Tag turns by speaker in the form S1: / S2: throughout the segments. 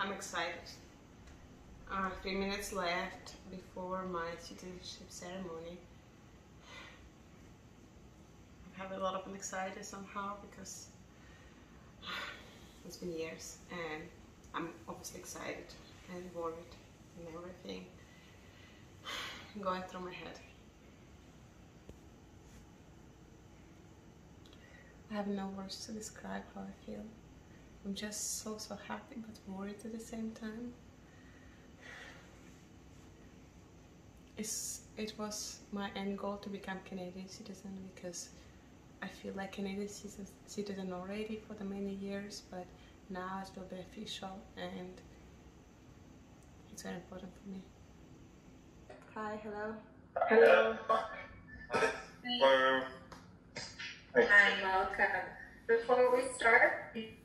S1: I'm excited. 3 minutes left before my citizenship ceremony. I have a lot of anxiety somehow because it's been years, and I'm obviously excited and worried and everything going through my head. I have no words to describe how I feel. I'm just so happy but worried at the same time. It was my end goal to become Canadian citizen because I feel like Canadian citizen already for the many years, but now it will be official and it's very important for me. Hi, hello.
S2: Hello.
S3: Hello.
S2: Hi, welcome. Before we start, welcome.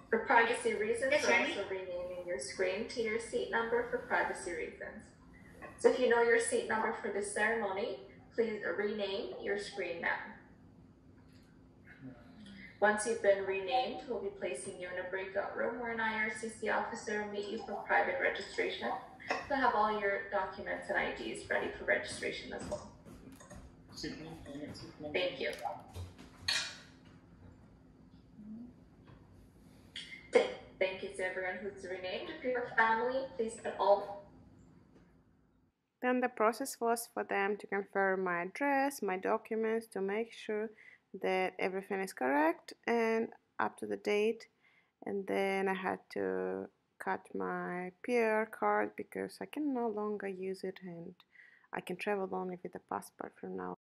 S2: For privacy reasons, we're also renaming your screen to your seat number for privacy reasons. So if you know your seat number for this ceremony, please rename your screen now. Once you've been renamed, we'll be placing you in a breakout room where an IRCC officer will meet you for private registration. So have all your documents and IDs ready for registration as well. Thank you. Thank you to everyone who's renamed. If you're a family, please put all.
S1: Then the process was for them to confirm my address, my documents, to make sure that everything is correct and up to the date. And then I had to cut my PR card because I can no longer use it and I can travel only with a passport from now.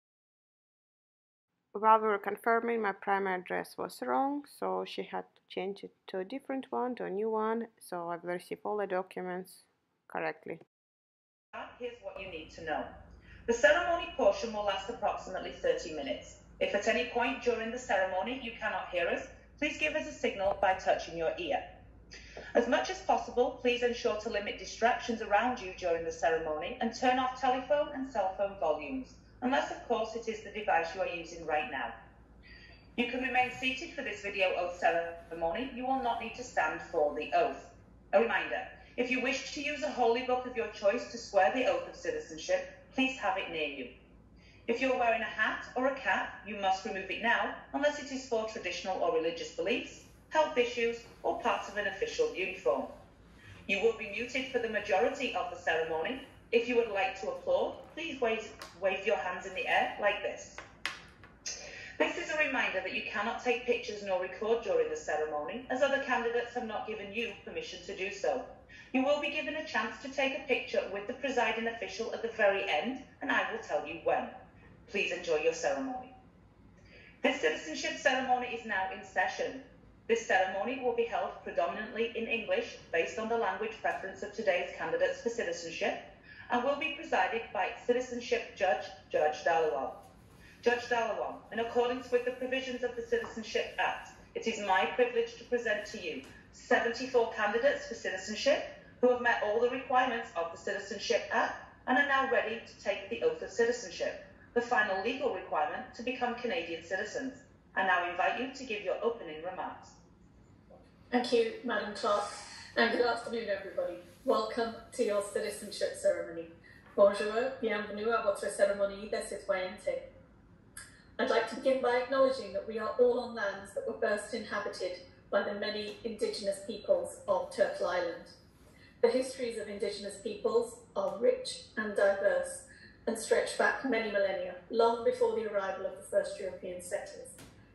S1: While we were confirming, my primary address was wrong, so she had to change it to a different one, to a new one, so I've received all the documents correctly.
S4: Here's what you need to know. The ceremony portion will last approximately 30 minutes. If at any point during the ceremony you cannot hear us, please give us a signal by touching your ear. As much as possible, please ensure to limit distractions around you during the ceremony and turn off telephone and cell phone volumes, unless of course it is the device you are using right now. You can remain seated for this video oath ceremony. You will not need to stand for the oath. A reminder, if you wish to use a holy book of your choice to swear the oath of citizenship, please have it near you. If you're wearing a hat or a cap, you must remove it now, unless it is for traditional or religious beliefs, health issues, or part of an official uniform. You will be muted for the majority of the ceremony. If you would like to applaud, please wave your hands in the air like this. This is a reminder that you cannot take pictures nor record during the ceremony, as other candidates have not given you permission to do so. You will be given a chance to take a picture with the presiding official at the very end, and I will tell you when. Please enjoy your ceremony. This citizenship ceremony is now in session. This ceremony will be held predominantly in English, based on the language preference of today's candidates for citizenship, and will be presided by Citizenship Judge, Judge Dalawal. Judge Dalawal, in accordance with the provisions of the Citizenship Act, it is my privilege to present to you 74 candidates for citizenship who have met all the requirements of the Citizenship Act and are now ready to take the oath of citizenship, the final legal requirement to become Canadian citizens. I now invite you to give your opening remarks.
S5: Thank you, Madam Clerk, and good afternoon, everybody. Welcome to your citizenship ceremony. Bonjour, bienvenue à votre cérémonie de citoyenneté. I'd like to begin by acknowledging that we are all on lands that were first inhabited by the many Indigenous peoples of Turtle Island. The histories of Indigenous peoples are rich and diverse and stretch back many millennia, long before the arrival of the first European settlers.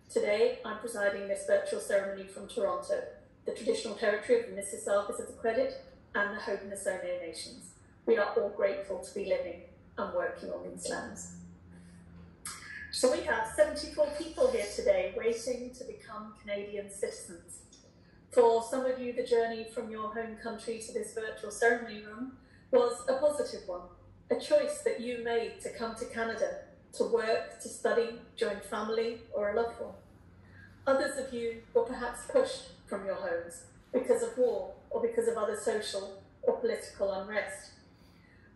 S5: Today, I'm presiding this virtual ceremony from Toronto, the traditional territory of the Mississaugas of the Credit and the Haudenosaunee Nations. We are all grateful to be living and working on these lands. So we have 74 people here today waiting to become Canadian citizens. For some of you, the journey from your home country to this virtual ceremony room was a positive one, a choice that you made to come to Canada, to work, to study, join family, or a loved one. Others of you were perhaps pushed from your homes because of war or because of other social or political unrest.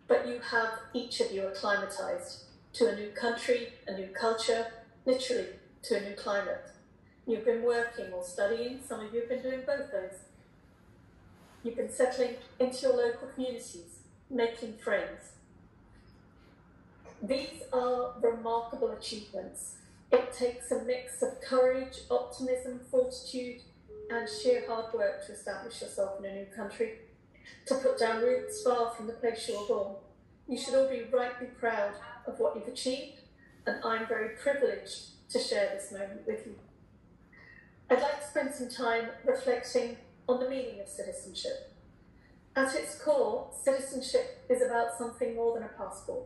S5: But you have, each of you, acclimatized. to a new country, a new culture, literally to a new climate. You've been working or studying, some of you have been doing both those. You've been settling into your local communities, making friends. These are remarkable achievements. It takes a mix of courage, optimism, fortitude, and sheer hard work to establish yourself in a new country, to put down roots far from the place you were born. You should all be rightly proud of what you've achieved, and I'm very privileged to share this moment with you. I'd like to spend some time reflecting on the meaning of citizenship. At its core, citizenship is about something more than a passport,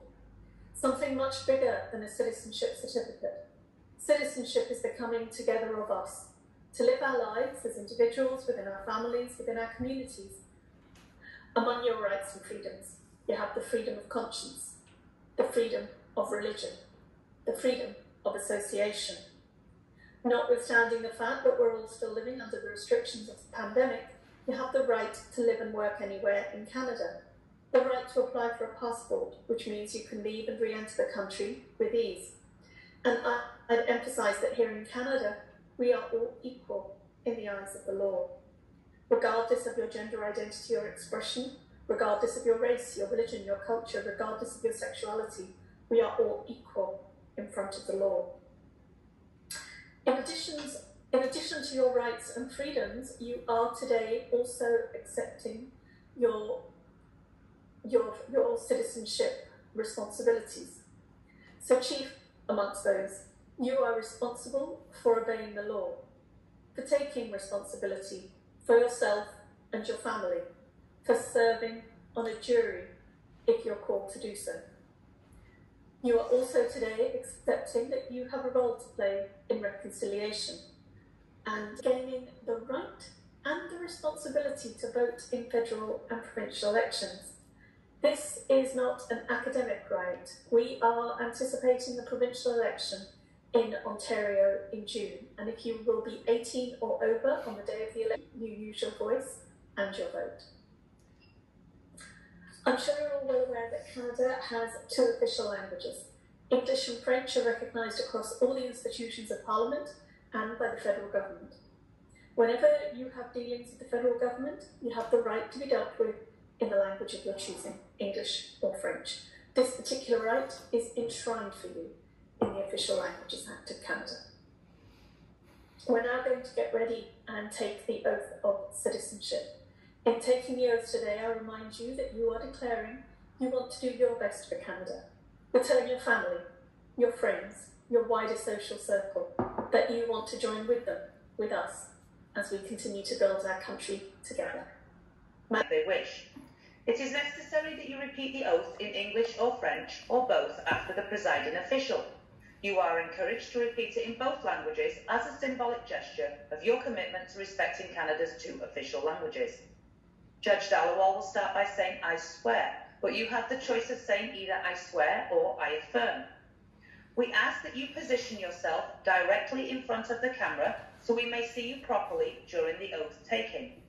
S5: something much bigger than a citizenship certificate. Citizenship is the coming together of us, to live our lives as individuals, within our families, within our communities. Among your rights and freedoms, you have the freedom of conscience, the freedom of religion, the freedom of association. Notwithstanding the fact that we're all still living under the restrictions of the pandemic, you have the right to live and work anywhere in Canada. The right to apply for a passport, which means you can leave and re-enter the country with ease. And I'd emphasise that here in Canada, we are all equal in the eyes of the law. Regardless of your gender identity or expression, regardless of your race, your religion, your culture, regardless of your sexuality, we are all equal in front of the law. In addition to your rights and freedoms, you are today also accepting your citizenship responsibilities. So chief amongst those, you are responsible for obeying the law, for taking responsibility for yourself and your family, for serving on a jury if you're called to do so. You are also today accepting that you have a role to play in reconciliation and gaining the right and the responsibility to vote in federal and provincial elections. This is not an academic right. We are anticipating the provincial election in Ontario in June, and if you will be 18 or over on the day of the election, you use your voice and your vote. I'm sure you're all well aware that Canada has 2 official languages. English and French are recognised across all the institutions of Parliament and by the federal government. Whenever you have dealings with the federal government, you have the right to be dealt with in the language of your choosing, English or French. This particular right is enshrined for you in the Official Languages Act of Canada. We're now going to get ready and take the oath of citizenship. In taking the oath today, I remind you that you are declaring you want to do your best for Canada. You're telling your family, your friends, your wider social circle that you want to join with them, with us, as we continue to build our country together.
S4: If they wish. It is necessary that you repeat the oath in English or French, or both, after the presiding official. You are encouraged to repeat it in both languages as a symbolic gesture of your commitment to respecting Canada's 2 official languages. Judge Dallowall will start by saying, "I swear," but you have the choice of saying either "I swear" or "I affirm." We ask that you position yourself directly in front of the camera so we may see you properly during the oath taking.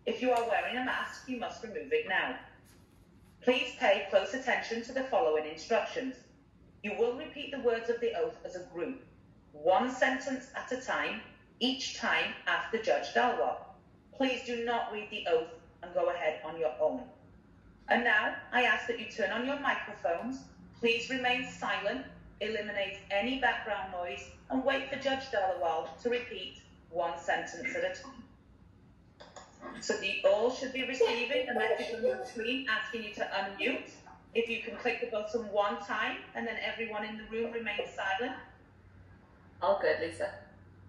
S4: If you are wearing a mask, you must remove it now. Please pay close attention to the following instructions. You will repeat the words of the oath as a group, 1 sentence at a time, each time after Judge Dallowall. Please do not read the oath and go ahead on your own. And now, I ask that you turn on your microphones, please remain silent, eliminate any background noise, and wait for Judge Dallowall to repeat 1 sentence at a time. So you all should be receiving a message on your screen asking you to unmute. If you can click the button 1 time, and then everyone in the room remains silent.
S2: All good, Lisa.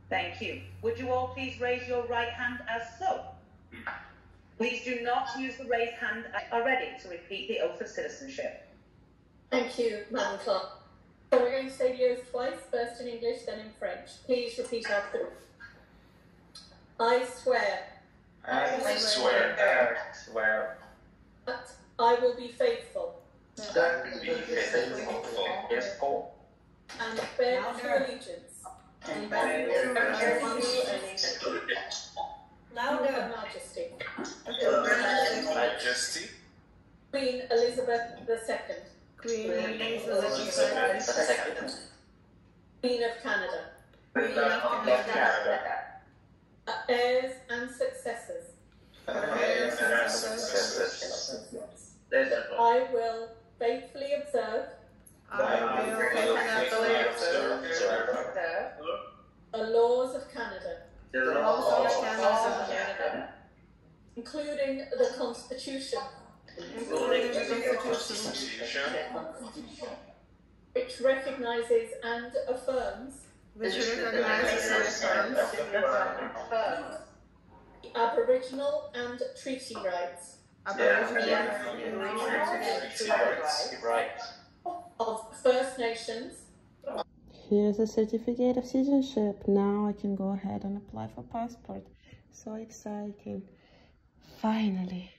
S4: Thank you. Would you all please raise your right hand as so? Please do not use the raised hand as are ready to repeat the oath of citizenship.
S5: Thank you, Madam Clerk. So we're going to say the oath twice, first in English, then in French. Please repeat after me. I swear.
S3: I swear
S5: That I will be faithful.
S3: that I will be faithful
S5: And bear true allegiance.
S3: and
S5: To Her Majesty.
S3: Majesty,
S5: Queen Elizabeth II.
S1: Queen Elizabeth II.
S5: Queen of Canada.
S1: Queen of Canada.
S5: Heirs and successors. I will faithfully observe. The laws of Canada. Including the Constitution. Which recognizes and affirms. Aboriginal and treaty rights. Of First Nations.
S1: Here's a certificate of citizenship. Now I can go ahead and apply for passport. So exciting. Finally.